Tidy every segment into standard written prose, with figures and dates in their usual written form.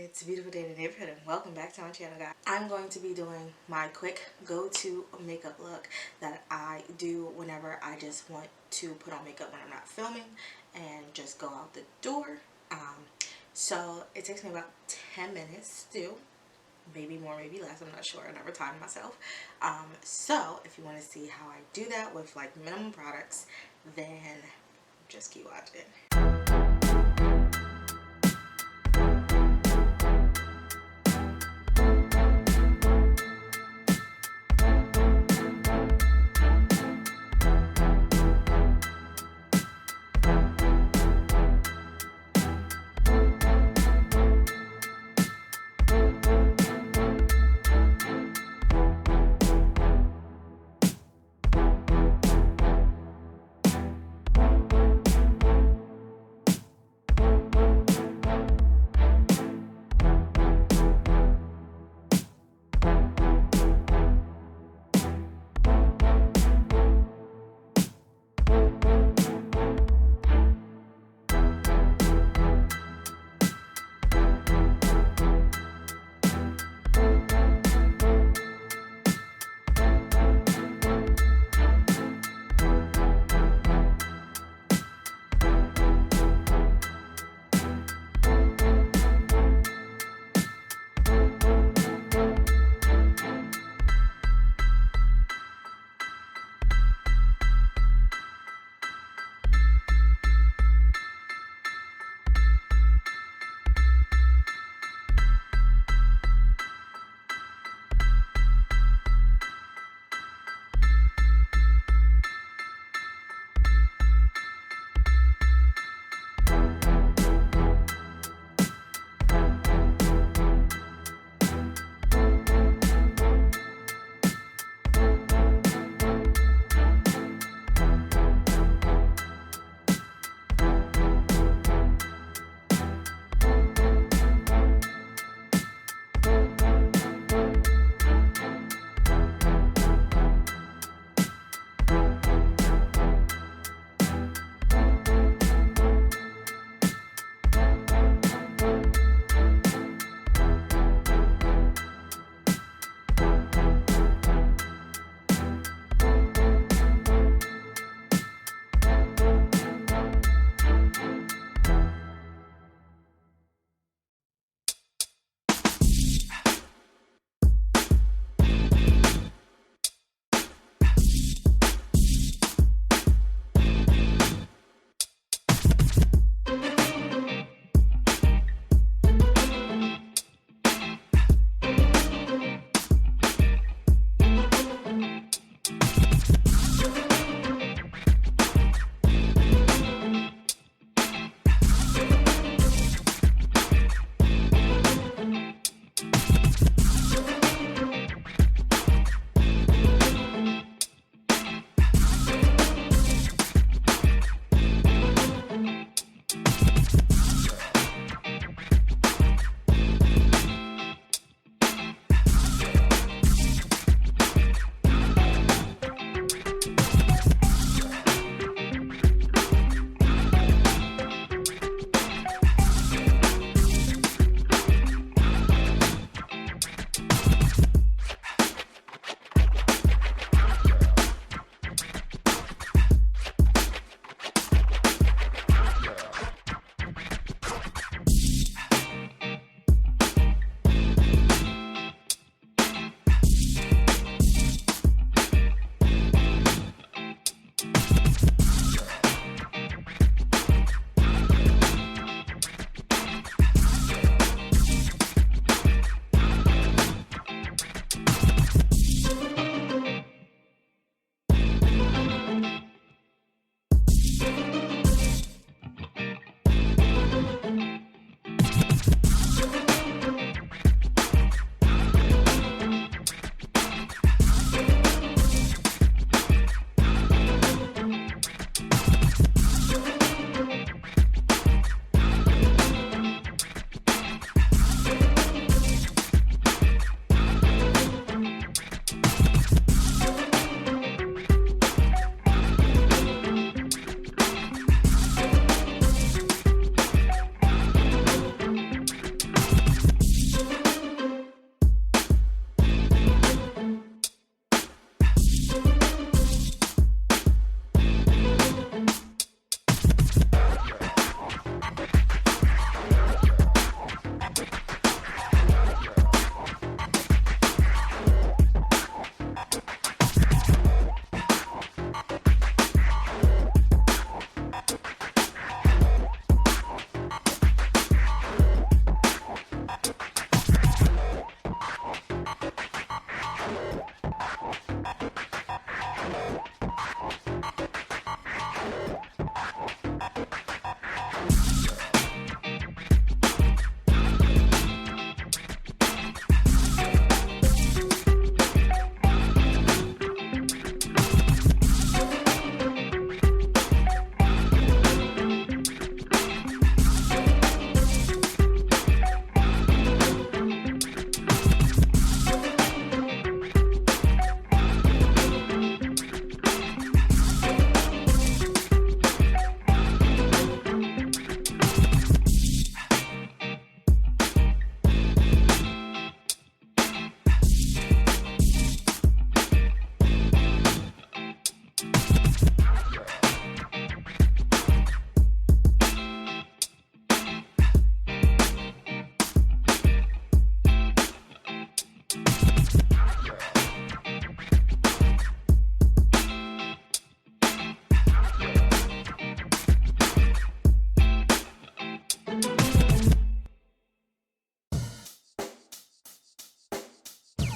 It's a beautiful day in the neighborhood and welcome back to my channel, guys. I'm going to be doing my quick go-to makeup look that I do whenever I just want to put on makeup when I'm not filming and just go out the door. So it takes me about 10 minutes to do, maybe more, maybe less, I'm not sure, I never timed myself. So if you want to see how I do that with like minimum products, then just keep watching.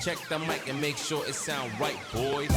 Check the mic and make sure it sound right, boys.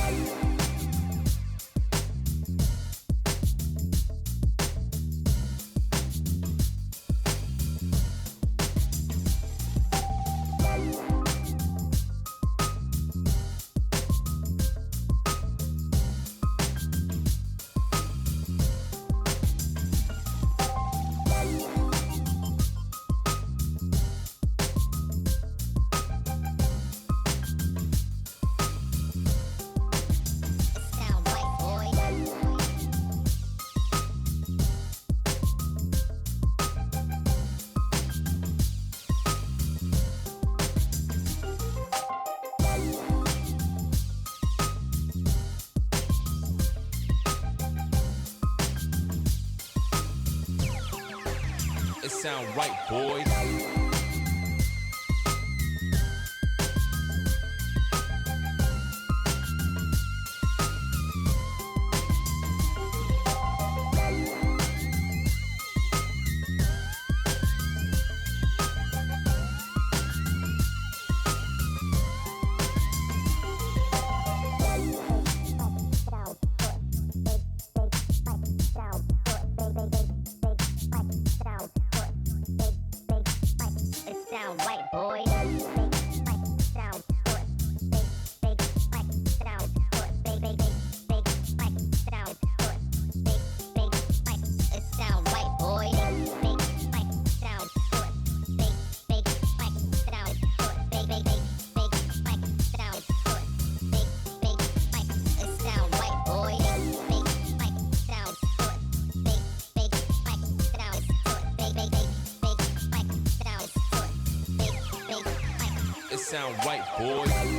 It sound right, boys. Sound right, boys.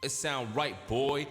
It sound right, boy.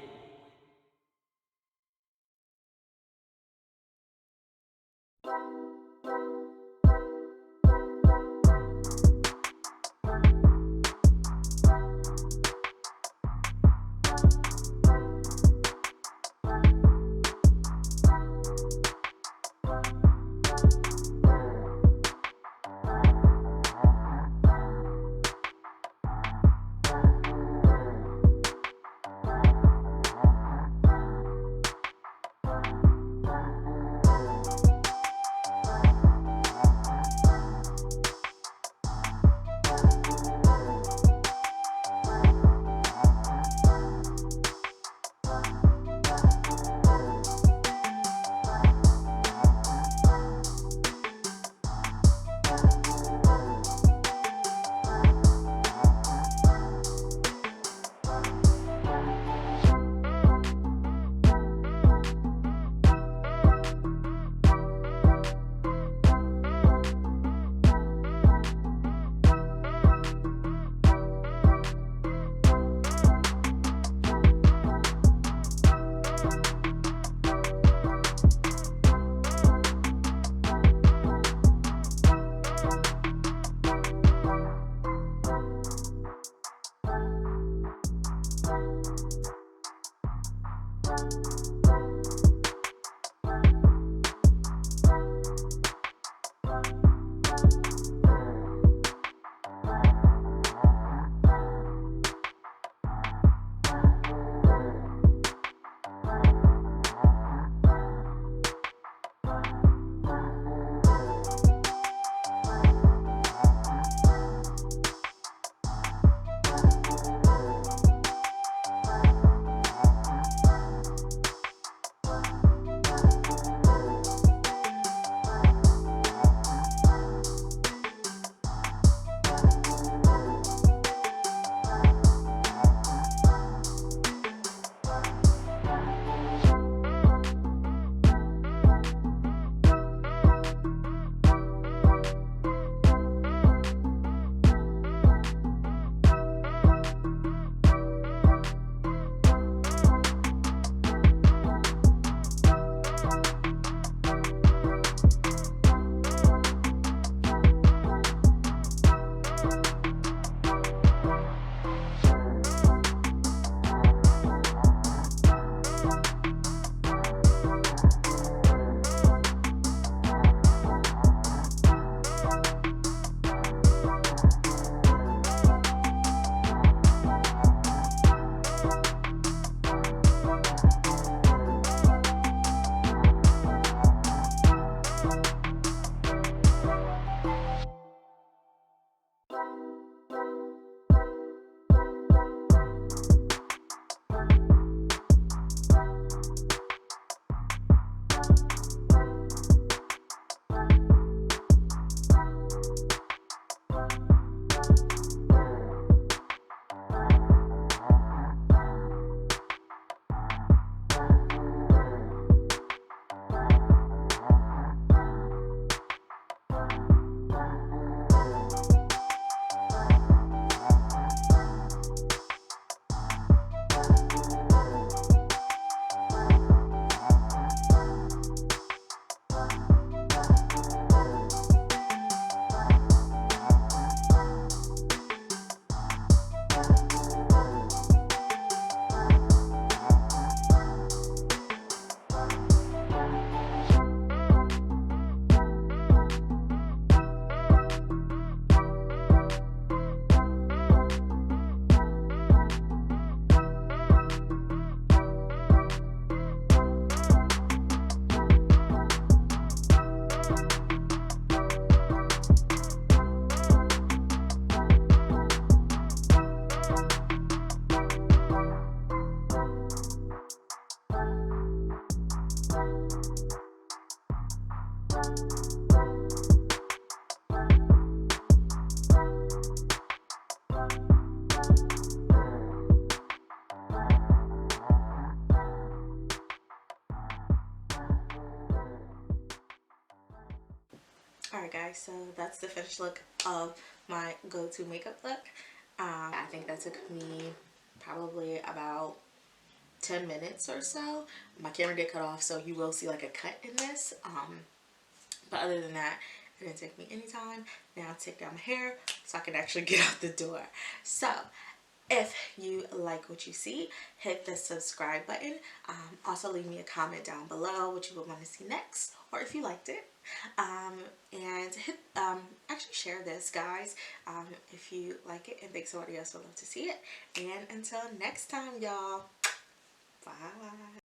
guys, so that's the finished look of my go-to makeup look. I think that took me probably about 10 minutes or so. My camera did cut off, so you will see like a cut in this. But other than that, it didn't take me any time. Now I'll take down my hair so I can actually get out the door. So if you like what you see, hit the subscribe button. Also leave me a comment down below what you would want to see next, or if you liked it. And hit, actually share this, guys, if you like it and think somebody else would love to see it. And until next time, y'all.